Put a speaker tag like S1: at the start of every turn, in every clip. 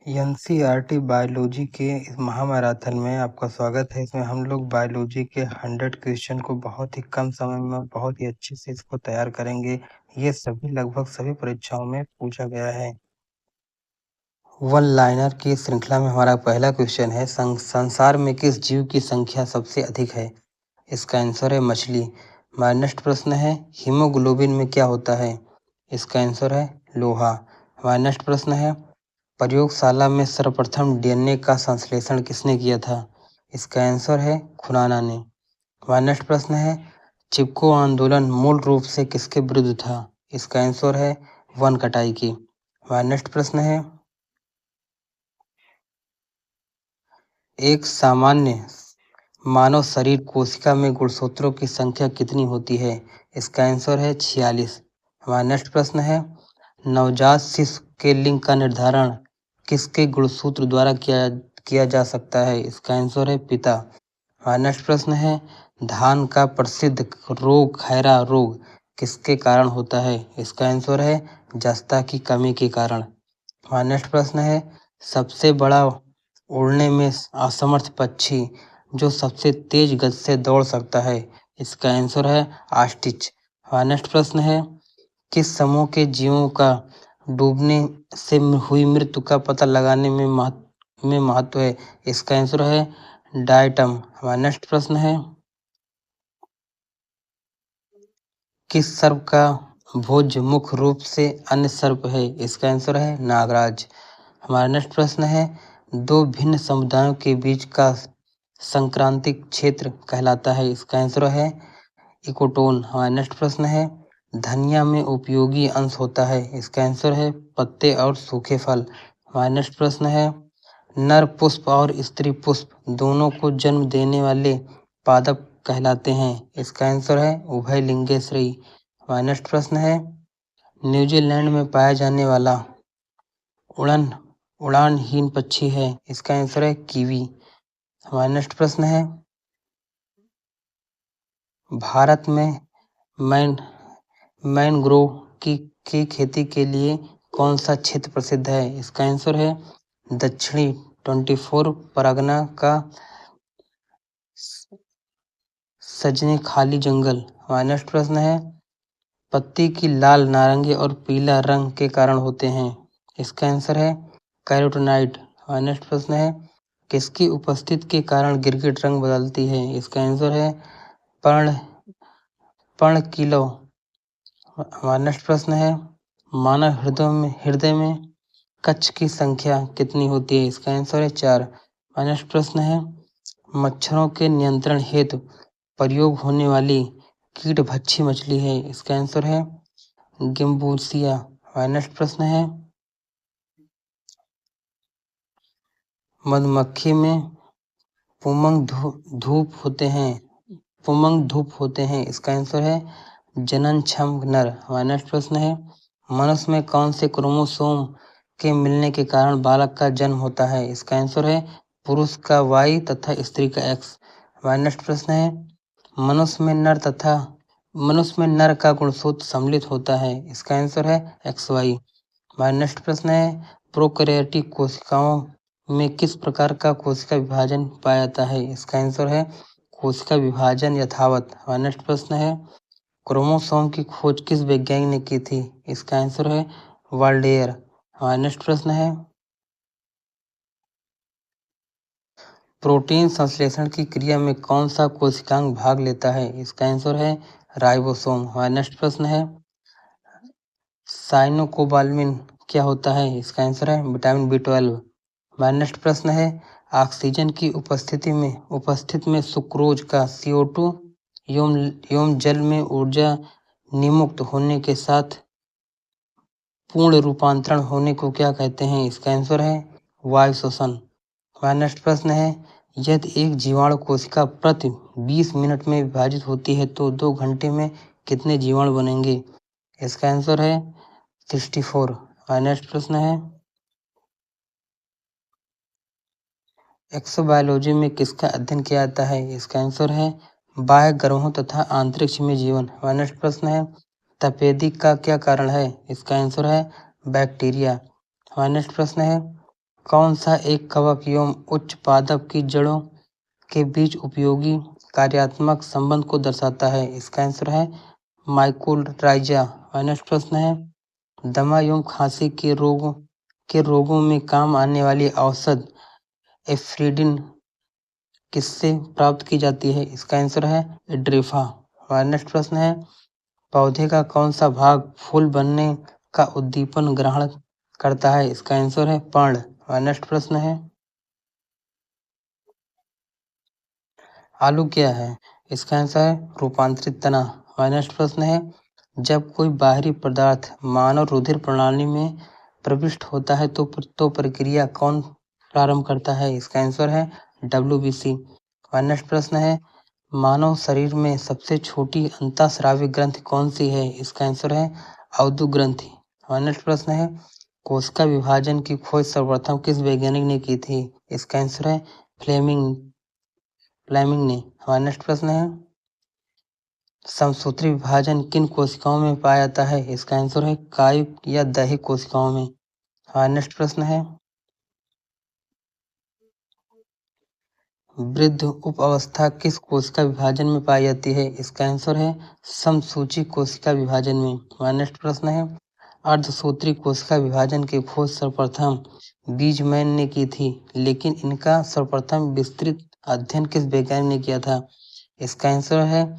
S1: NCERT biology के इस महामैराथन में आपका स्वागत है। इसमें हम लोग बायोलॉजी के 100 क्वेश्चन को बहुत ही कम समय में बहुत ही अच्छे से इसको तैयार करेंगे। ये सभी लगभग सभी परीक्षाओं में पूछा गया है। वन लाइनर की श्रृंखला में हमारा पहला क्वेश्चन है, संसार में किस जीव की संख्या सबसे अधिक है? इसका आंसर है मछली। हमारा नेक्स्ट प्रश्न है, हीमोग्लोबिन में क्या होता है? इसका आंसर है लोहा। हमारा नेक्स्ट प्रश्न है, प्रयोगशाला में सर्वप्रथम डीएनए का संश्लेषण किसने किया था? इसका आंसर है खुराना ने। हमारा नेक्स्ट प्रश्न है, चिपको आंदोलन मूल रूप से किसके विरुद्ध था? इसका आंसर है वन कटाई की। हमारा नेक्स्ट प्रश्न है, एक सामान्य मानव शरीर कोशिका में गुणसूत्रों की संख्या कितनी होती है? इसका आंसर है 46। हमारा नेक्स्ट प्रश्न है, नवजात शिशु के लिंग का निर्धारण किसके गुणसूत्र द्वारा किया जा सकता है? इसका आंसर है पिता। हमारा नेक्स्ट प्रश्न है, धान का प्रसिद्ध रोग खैरा रोग किसके कारण होता है? इसका आंसर है जस्ता की कमी के कारण। हमारा नेक्स्ट प्रश्न है, सबसे बड़ा उड़ने में असमर्थ पक्षी जो सबसे तेज गति से दौड़ सकता है? इसका आंसर है ऑस्ट्रिच। हमारा नेक्स्ट प्रश्न है, किस समूह के जीवों का डूबने से हुई मृत्यु का पता लगाने में महत्व है? इसका आंसर है डायटम। हमारा नेक्स्ट प्रश्न है, किस सर्प का भुज मुख्य रूप से अन्य सर्प है? इसका आंसर है नागराज। हमारा नेक्स्ट प्रश्न है, दो भिन्न समुदायों के बीच का संक्रांतिक क्षेत्र कहलाता है? इसका आंसर है इकोटोन। हमारा नेक्स्ट प्रश्न है, धनिया में उपयोगी अंश होता है? इसका आंसर है पत्ते और सूखे फल। हमारा नेक्स्ट प्रश्न है, नर पुष्प और स्त्री पुष्प दोनों को जन्म देने वाले पादप कहलाते हैं? इसका आंसर है उभयलिंगेश्वरी। हमारा नेक्स्ट प्रश्न है, न्यूजीलैंड में पाया जाने वाला उड़ानहीन पक्षी है? इसका आंसर है कीवी। हमारा नेक्स्ट प्रश्न है, भारत में मैनग्रोव की खेती के लिए कौन सा क्षेत्र प्रसिद्ध है? इसका आंसर है दक्षिणी 24 परगना का सजने खाली जंगल। हमारा नेक्स्ट प्रश्न है, पत्ती की लाल, नारंगी और पीला रंग के कारण होते हैं? इसका आंसर है कैरोटीनॉइड। हमारा नेक्स्ट प्रश्न है, किसकी उपस्थिति के कारण गिरगिट रंग बदलती है? इसका आंसर है पर्णकिलो। हमारा नेक्स्ट प्रश्न है, मानव हृदय में कक्ष की संख्या कितनी होती है? इसका आंसर है 4। हमारा नेक्स्ट प्रश्न है, मच्छरों के नियंत्रण हेतु प्रयोग होने वाली कीटभक्षी मछली है? इसका आंसर है गिम्बूसिया। हमारा नेक्स्ट प्रश्न है, मधुमक्खी में पुमंग धूप होते हैं? इसका आंसर है जननक्षम नर। हमारा नेक्स्ट प्रश्न है, मनुष्य में कौन से क्रोमोसोम के मिलने के कारण बालक का जन्म होता है? इसका आंसर है पुरुष का Y तथा स्त्री का X। हमारा नेक्स्ट प्रश्न है, मनुष्य में नर का गुणसूत्र सम्मिलित होता है? इसका आंसर है XY। हमारा नेक्स्ट प्रश्न है, प्रोकैरियोटिक कोशिकाओं में किस प्रकार का कोशिका विभाजन पाया जाता है? इसका आंसर है कोशिका विभाजन यथावत। हमारा नेक्स्ट प्रश्न है, क्रोमोसोम की खोज किस वैज्ञानिक ने की थी? इसका आंसर है वाल्डेयर। हमारा नेक्स्ट प्रश्न है, प्रोटीन संश्लेषण की क्रिया में कौन सा कोशिकांग भाग लेता है? इसका आंसर है राइबोसोम। हमारा नेक्स्ट प्रश्न है, साइनोकोबाल्मिन क्या होता है? इसका आंसर है विटामिन B12। हमारा नेक्स्ट प्रश्न है, ऑक्सीजन की उपस्थिति में सुक्रोज का CO2 एवं जल में ऊर्जा निमुक्त होने के साथ पूर्ण रूपांतरण होने को क्या कहते हैं? इसका आंसर है वायु श्वसन। हमारा नेक्स्ट प्रश्न है, यदि एक जीवाणु कोशिका प्रति 20 मिनट में विभाजित होती है तो 2 घंटे में कितने जीवाणु बनेंगे? इसका आंसर है 64। हमारा नेक्स्ट प्रश्न है, एक्सोबायोलॉजी में किसका अध्ययन किया जाता है? इसका आंसर है बाह्य ग्रहों तथा अंतरिक्ष में जीवन। हमारा नेक्स्ट प्रश्न है, तपेदिक का क्या कारण है? इसका आंसर है बैक्टीरिया। हमारा नेक्स्ट प्रश्न है, कौन सा एक कवक एवं उच्च पादप की जड़ों के बीच उपयोगी कार्यात्मक संबंध को दर्शाता है? इसका आंसर है माइकोराइजा। नेक्स्ट प्रश्न है, दमा एवं खांसी के रोगों में काम आने वाली औषध एफ्रीडिन किससे प्राप्त की जाती है? इसका आंसर है एड्रिफा। हमारा नेक्स्ट प्रश्न है, पौधे का कौन सा भाग फूल बनने का उद्दीपन ग्रहण करता है? इसका आंसर है पर्ण। हमारा नेक्स्ट प्रश्न है, आलू क्या है? इसका आंसर है रूपांतरित तना। हमारा नेक्स्ट प्रश्न है, जब कोई बाहरी पदार्थ मानव रुधिर प्रणाली में प्रविष्ट होता है तो प्रक्रिया कौन प्रारंभ करता है? इसका आंसर है WBC। हमारा नेक्स्ट प्रश्न है, मानव शरीर में सबसे छोटी अंतःस्रावी ग्रंथि कौन सी है? इसका आंसर है अवधु ग्रंथि। हमारा नेक्स्ट प्रश्न है, कोशिका विभाजन की खोज सर्वप्रथम किस वैज्ञानिक ने की थी? इसका आंसर है फ्लेमिंग ने। हमारा नेक्स्ट प्रश्न है, समसूत्री विभाजन किन कोशिकाओं में पाया जाता है? इसका आंसर है कायिक या दैहिक कोशिकाओं में। हमारा नेक्स्ट प्रश्न है, वृद्ध उप अवस्था किस कोशिका विभाजन में पाई जाती है? इसका आंसर है समसूची कोशिका विभाजन में। हमारा नेक्स्ट प्रश्न है, अर्धसूत्री कोशिका विभाजन की खोज सर्वप्रथम बीजमैन ने की थी, लेकिन इनका सर्वप्रथम विस्तृत अध्ययन किस वैज्ञानिक ने किया था? इसका आंसर है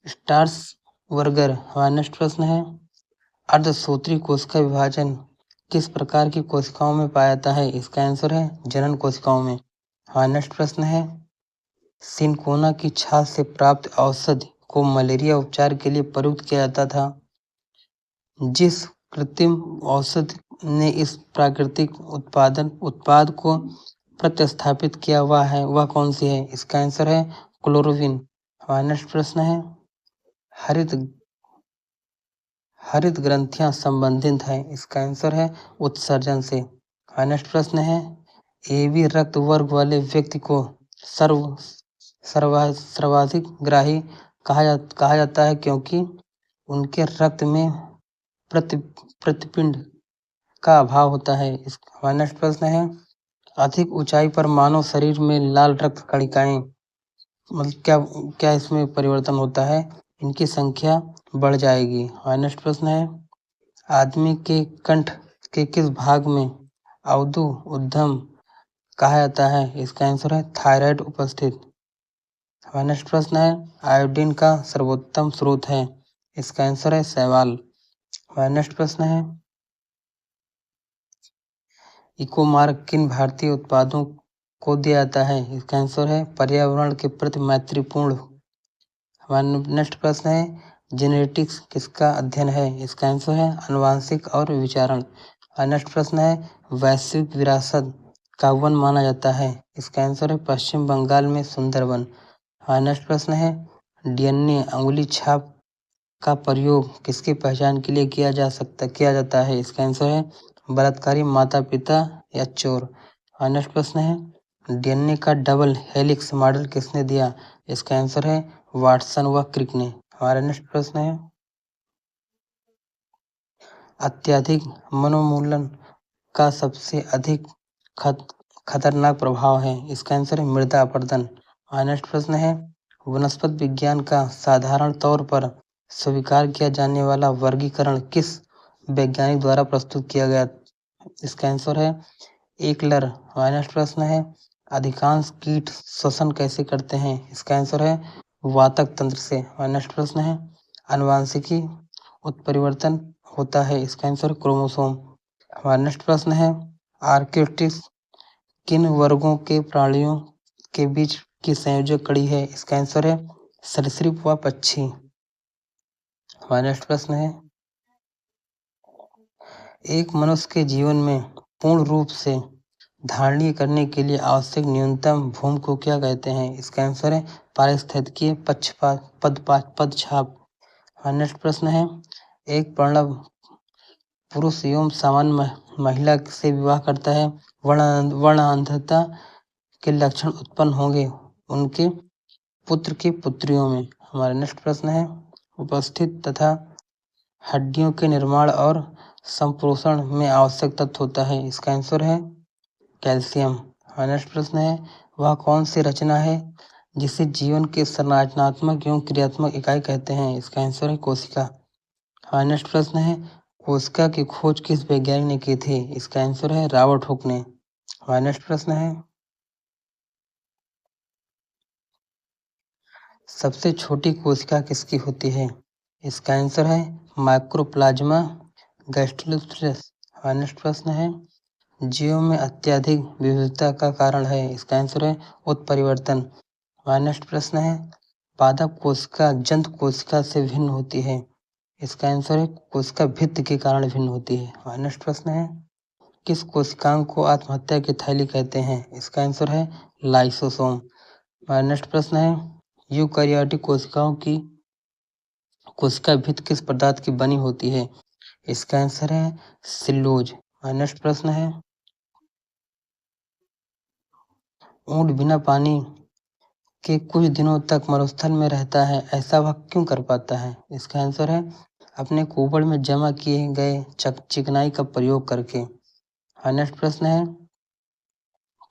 S1: स्टार्सवर्गर। हमारा नेक्स्ट प्रश्न है, अर्धसूत्री कोशिका विभाजन किस प्रकार की कोशिकाओं में पाया जाता है? इसका आंसर है जनन कोशिकाओं में। हमारा नेक्स्ट प्रश्न है, सिनकोना की छाल से प्राप्त औषधि को मलेरिया उपचार के लिए प्रयुक्त किया जाता था। जिस कृत्रिम औषधि ने इस प्राकृतिक उत्पाद को प्रतिस्थापित किया हुआ है वह कौन सी है? इसका आंसर है क्लोरोविन। हमारा नेक्स्ट प्रश्न है, हरित ग्रंथियां संबंधित हैं। इसका आंसर है उत्सर्जन से। हमारा नेक्स्ट प्रश्न है, AB रक्त वर्ग वाले व्यक्ति को सर्वाधिक ग्राही कहा जाता है क्योंकि उनके रक्त में प्रतिपिंड का अभाव होता है। हमारा नेक्स्ट प्रश्न है, अधिक ऊंचाई पर मानव शरीर में लाल रक्त कणिकाएं मतलब क्या इसमें परिवर्तन होता है? इनकी संख्या बढ़ जाएगी। हमारा नेक्स्ट प्रश्न है, आदमी के कंठ के किस भाग में अवधु उद्गम कहा जाता है? इसका आंसर है थायराइड उपस्थित। हमारा नेक्स्ट प्रश्न है, आयोडीन का सर्वोत्तम स्रोत है? इसका आंसर है शैवाल। हमारा नेक्स्ट प्रश्न है, इकोमार्क किन भारतीय उत्पादों को दिया जाता है? इसका आंसर है पर्यावरण के प्रति मैत्रीपूर्ण। हमारा नेक्स्ट प्रश्न है, जेनेटिक्स किसका अध्ययन है? इसका आंसर है आनुवांशिक और विचारण। नेक्स्ट प्रश्न है, वैश्विक विरासत का वन माना जाता है? इसका आंसर है पश्चिम बंगाल में सुंदरवन। नेक्स्ट प्रश्न है, DNA अंगुली छाप का प्रयोग किसकी पहचान के लिए किया जाता है? इसका आंसर है बलात्कारी माता पिता या चोर। नेक्स्ट प्रश्न है, DNA का डबल हेलिक्स मॉडल किसने दिया? इसका आंसर है वाटसन व क्रिक ने। हमारा नेक्स्ट प्रश्न है, अत्यधिक वनोन्मूलन का सबसे अधिक खतरनाक प्रभाव है? इसका आंसर है मृदा अपरदन। नेक्स्ट प्रश्न है, वनस्पति विज्ञान का साधारण तौर पर स्वीकार किया जाने वाला वर्गीकरण किस वैज्ञानिक द्वारा प्रस्तुत किया गया? इसका आंसर है एकलर। हमारा नेक्स्ट प्रश्न है, अधिकांश कीट श्वसन कैसे करते हैं? इसका आंसर है वातक तंत्र से। हमारा नेक्स्ट प्रश्न है, आनुवांशिकी उत्परिवर्तन होता है? इसका आंसर क्रोमोसोम। हमारा नेक्स्ट प्रश्न है, आर्कियोटिक्स किन वर्गों के प्राणियों के बीच की संयोजक कड़ी है? इसका आंसर है सरीसृप व पक्षी। हमारा नेक्स्ट प्रश्न है, एक मनुष्य के जीवन में पूर्ण रूप से धारणीय करने के लिए आवश्यक न्यूनतम भूमि को क्या कहते हैं? इसका आंसर है पारिस्थितिकीय पदछाप। नेक्स्ट प्रश्न है, एक प्रणव पुरुष एवं सामान्य महिला से विवाह करता है, वर्णांधता के लक्षण उत्पन्न होंगे उनके पुत्र की पुत्रियों में। हमारा नेक्स्ट प्रश्न है, उपस्थित तथा हड्डियों के निर्माण और संप्रोषण में आवश्यक तत्व होता है? इसका आंसर है कैल्शियम। नेक्स्ट प्रश्न है, वह कौन सी रचना है जिसे जीवन के संरचनात्मक एवं क्रियात्मक इकाई कहते हैं? इसका आंसर है कोशिका। नेक्स्ट प्रश्न है, कोशिका की खोज किस वैज्ञानिक ने की थी? इसका आंसर है रॉबर्ट हुक ने। नेक्स्ट प्रश्न है, सबसे छोटी कोशिका किसकी होती है? इसका आंसर है माइक्रोप्लाज्मा गैस्ट्रोलिथेरस। नेक्स्ट प्रश्न है, जीवों में अत्यधिक विविधता का कारण है? इसका आंसर है उत्परिवर्तन। नेक्स्ट प्रश्न है, पादप कोशिका जंत कोशिका से भिन्न होती है? इसका आंसर है कोशिका भित्ति के कारण भिन्न होती है। नेक्स्ट प्रश्न है, किस कोशिकांग को आत्महत्या की थैली कहते हैं? इसका आंसर है लाइसोसोम। नेक्स्ट प्रश्न है, यूकैरियोटिक कोशिकाओं की कोशिका भित्ति किस पदार्थ की बनी होती है? इसका आंसर है सेल्यूलोज। नेक्स्ट प्रश्न है, ऊंट बिना पानी के कुछ दिनों तक मरुस्थल में रहता है, ऐसा वह क्यों कर पाता है? इसका आंसर है अपने कुबड़ में जमा किए गए चिकनाई का प्रयोग करके। नेक्स्ट प्रश्न है,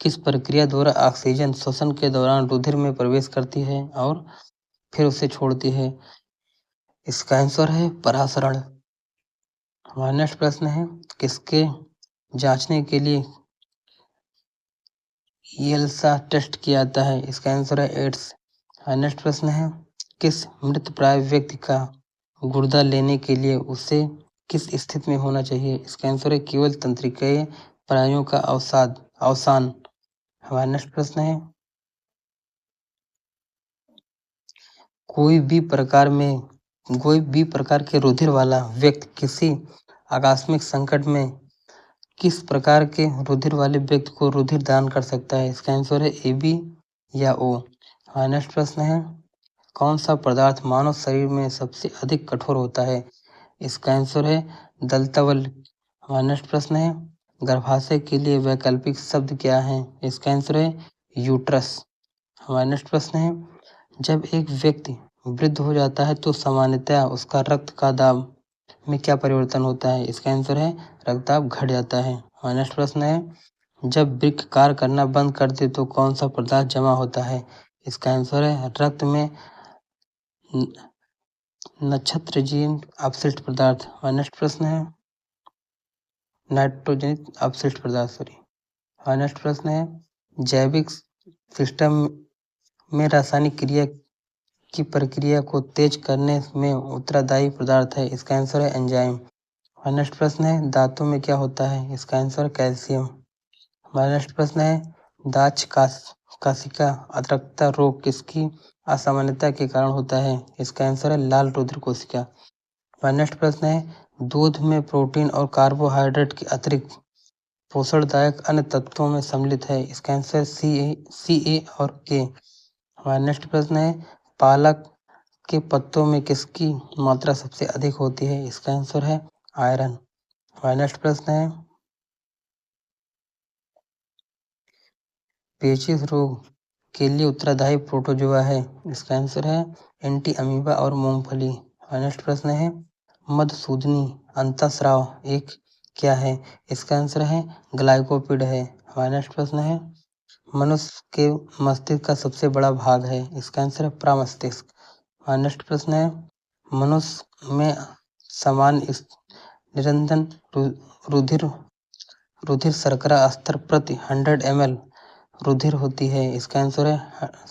S1: किस प्रक्रिया द्वारा ऑक्सीजन श्वसन के दौरान रुधिर में प्रवेश करती है और फिर उसे छोड़ती है? इसका आंसर है परासरण। नेक्स्ट प्रश्न है, किसके जांचने के लिए एल्सा टेस्ट किया जाता है? इसका आंसर है एड्स। नेक्स्ट प्रश्न है, किस मृतप्राय व्यक्ति का गुर्दा लेने के लिए उसे किस स्थिति में होना चाहिए? इसका आंसर है केवल तंत्रिकाएं प्राणियों का अवसान। हमारा नेक्स्ट प्रश्न है, कोई भी प्रकार के रुधिर वाला व्यक्ति किसी आकस्मिक संकट में किस प्रकार के रुधिर वाले व्यक्ति को रुधिर दान कर सकता है? इसका आंसर है AB या O। नेक्स्ट प्रश्न है, कौन सा पदार्थ मानव शरीर में सबसे अधिक कठोर होता है? इसका आंसर है दंतावल। नेक्स्ट प्रश्न है, गर्भाशय के लिए वैकल्पिक शब्द क्या है? इसका आंसर है यूट्रस। हमारा नेक्स्ट प्रश्न है, जब एक व्यक्ति वृद्ध हो जाता है तो सामान्यतः उसका रक्त का दाब में क्या परिवर्तन होता है? इसका आंसर है रक्तदाब घट जाता है। हमारा नेक्स्ट प्रश्न है, जब वृक्क कार्य करना बंद कर दे तो कौन सा पदार्थ जमा होता है? इसका आंसर है रक्त में नक्षत्रजीन अपशिष्ट पदार्थ। और नेक्स्ट प्रश्न है, नाइट्रोजनिक अपशिष्ट पदार्थ सॉरी। और नेक्स्ट प्रश्न है, जैविक सिस्टम में रासायनिक क्रिया की प्रक्रिया को तेज करने में उत्तरदायी पदार्थ है? इसका आंसर है एंजाइम। और नेक्स्ट प्रश्न है, दांतों में क्या होता है? इसका आंसर है कैल्शियम। हमारा नेक्स्ट प्रश्न है, दाक्ष काशिका अतरक्ता रोग किसकी असामान्यता के कारण होता है? इसका आंसर है लाल रुधिर कोशिका। हमारा नेक्स्ट प्रश्न है, दूध में प्रोटीन और कार्बोहाइड्रेट के अतिरिक्त पोषणदायक अन्य तत्वों में सम्मिलित है? इसका आंसर CA और K। हमारा नेक्स्ट प्रश्न है, पालक के पत्तों में किसकी मात्रा सबसे अधिक होती है? इसका आंसर है आयरन। हमारा नेक्स्ट प्रश्न है, पेचिश रोग के लिए उत्तरदायी प्रोटोजोआ है? इसका आंसर है एंटी अमीबा और मूंगफली। नेक्स्ट प्रश्न है, मधुसूदनी अंतःस्राव एक क्या है? इसका आंसर है ग्लाइकोपिड है। हमारा नेक्स्ट प्रश्न है, मनुष्य के मस्तिष्क का सबसे बड़ा भाग है? इसका आंसर है प्रमस्तिष्क। हमारा नेक्स्ट प्रश्न है, मनुष्य में सामान्य निरंतर रुधिर शर्करा स्तर प्रति 100 ml रुधिर होती है? इसका आंसर है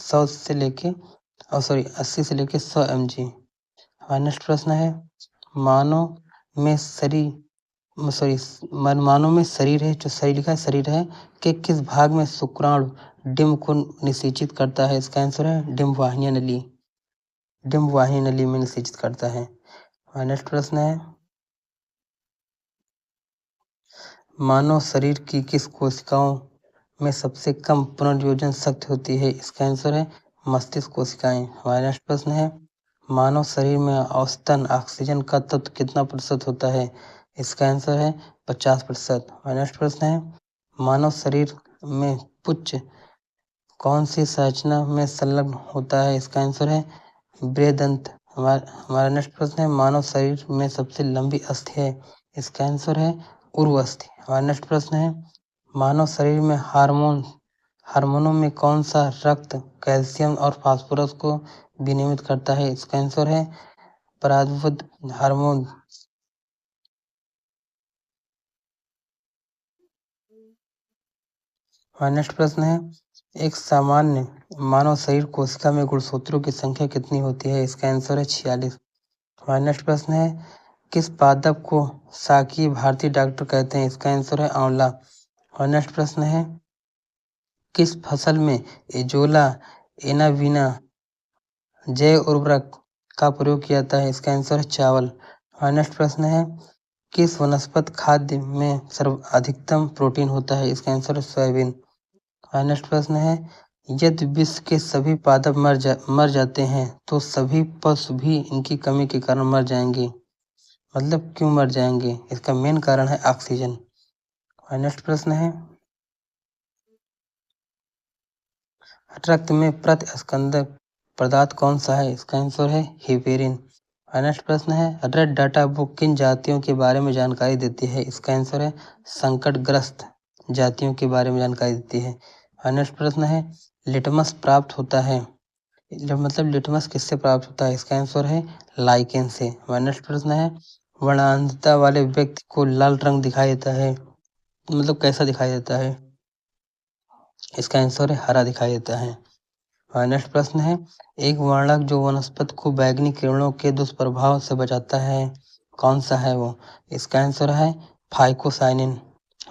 S1: 80 से लेके 100 mg। हमारा नेक्स्ट प्रश्न है, मानव में शरीर है जो शरीर लिखा है शरीर है कि किस भाग में शुक्राणु डिम्ब को निषेचित करता है? इसका आंसर है डिम्ब वाहिनी नली में निषेचित करता है। हमारा नेक्स्ट प्रश्न है, मानव शरीर की किस कोशिकाओं में सबसे कम पुनर्योजन शक्ति होती है? इसका आंसर है मस्तिष्क कोशिकाएं। हमारा नेक्स्ट प्रश्न है, मानव शरीर में औसतन ऑक्सीजन का तत्व कितना प्रतिशत होता है? इसका आंसर है 50%। हमारा नेक्स्ट प्रश्न है, मानव शरीर में पुच्छ कौन सी संरचना में संलग्न होता है? इसका आंसर है बृहदंत। हमारा नेक्स्ट प्रश्न है, मानव शरीर में सबसे लंबी अस्थि है? इसका आंसर है उर्वस्थि। हमारा नेक्स्ट प्रश्न है, मानव शरीर में हार्मोनों में कौन सा रक्त कैल्शियम और फास्फोरस को विनियमित करता है? इसका आंसर है परागबद्ध हार्मोन। हमारा नेक्स्ट प्रश्न है, एक सामान्य मानव शरीर कोशिका में गुणसूत्रों की संख्या कितनी होती है? इसका आंसर है 46। हमारा नेक्स्ट प्रश्न है, किस पादप को शाकीय भारतीय डॉक्टर कहते हैं? इसका आंसर है आंवला। हमारा नेक्स्ट प्रश्न है, किस फसल में एजोला एनाबीना जैव उर्वरक का प्रयोग किया जाता है? इसका आंसर है चावल। हमारा नेक्स्ट प्रश्न है, किस वनस्पति खाद्य में अधिकतम प्रोटीन होता है? इसका आंसर है सोयाबीन। हमारा नेक्स्ट प्रश्न है, यदि विश्व के सभी पादप मर जाते हैं तो सभी पशु भी इनकी कमी के कारण मर जाएंगे। मतलब क्यों मर जाएंगे? इसका मेन कारण है ऑक्सीजन। नेक्स्ट प्रश्न है, रक्त में प्रतिस्कंदक पदार्थ कौन सा है? इसका आंसर है हेपेरिन। नेक्स्ट प्रश्न है, रेड डाटा बुक किन जातियों के बारे में जानकारी देती है? इसका आंसर है संकटग्रस्त जातियों के बारे में जानकारी देती है। नेक्स्ट प्रश्न है, लिटमस प्राप्त होता है जब मतलब लिटमस किससे प्राप्त होता है? इसका आंसर है लाइकेन से। नेक्स्ट प्रश्न है, वर्णांधता वाले व्यक्ति को लाल रंग दिखाई देता है, मतलब कैसा दिखाई देता है? इसका आंसर है हरा दिखाई देता है। नेक्स्ट प्रश्न है, एक वर्णक जो वनस्पति को बैगनी किरणों के दुष्प्रभाव से बचाता है, कौन सा है वो? इसका आंसर है फाइकोसाइनिन।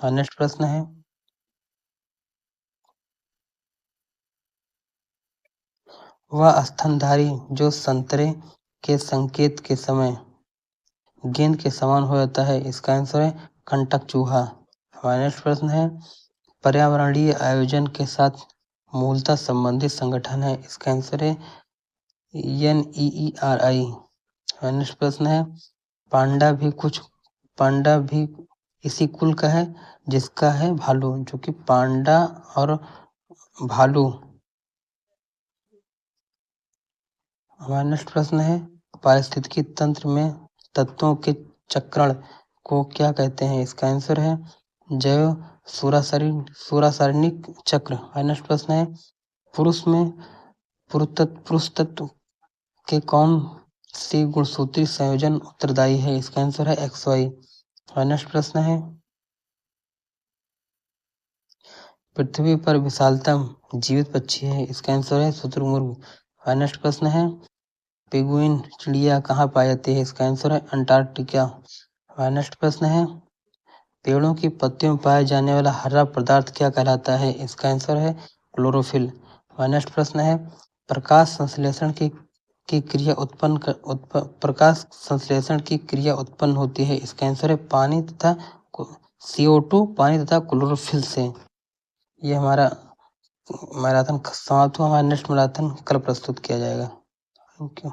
S1: नेक्स्ट प्रश्न है, वह स्तनधारी जो संतरे के संकेत के समय गेंद के समान हो जाता है, इसका आंसर है कंटक चूहा। हमारा नेक्स्ट प्रश्न है, पर्यावरणीय आयोजन के साथ मूलतः संबंधित संगठन है, इसका आंसर है NEERI। नेक्स्ट प्रश्न है, पांडा भी इसी कुल का है जिसका है भालू, जो कि पांडा और भालू। हमारा नेक्स्ट प्रश्न है, पारिस्थितिकी तंत्र में तत्वों के चक्रण को क्या कहते हैं? इसका आंसर है जैव सुरासारणिक चक्र। नेक्स्ट प्रश्न है, पुरुष तत्व के कौन सी गुणसूत्री संयोजन उत्तरदायी है? इसका आंसर है XY। नेक्स्ट प्रश्न है, पृथ्वी पर विशालतम जीवित पक्षी है, इसका आंसर है शुतुरमुर्ग। नेक्स्ट प्रश्न है, पेंगुइन चिड़िया कहाँ पाई जाती है? इसका आंसर है अंटार्कटिका। नेक्स्ट प्रश्न है, पेड़ों की पत्तियों में पाया जाने वाला हरा पदार्थ क्या कहलाता है? इसका आंसर है क्लोरोफिल। नेक्स्ट प्रश्न है, प्रकाश संश्लेषण की क्रिया उत्पन्न होती है, इसका आंसर है पानी तथा CO2 पानी तथा क्लोरोफिल से। ये हमारा मैराथन समाप्त हुआ। हमारा नेक्स्ट मैराथन कल प्रस्तुत किया जाएगा। Thank you.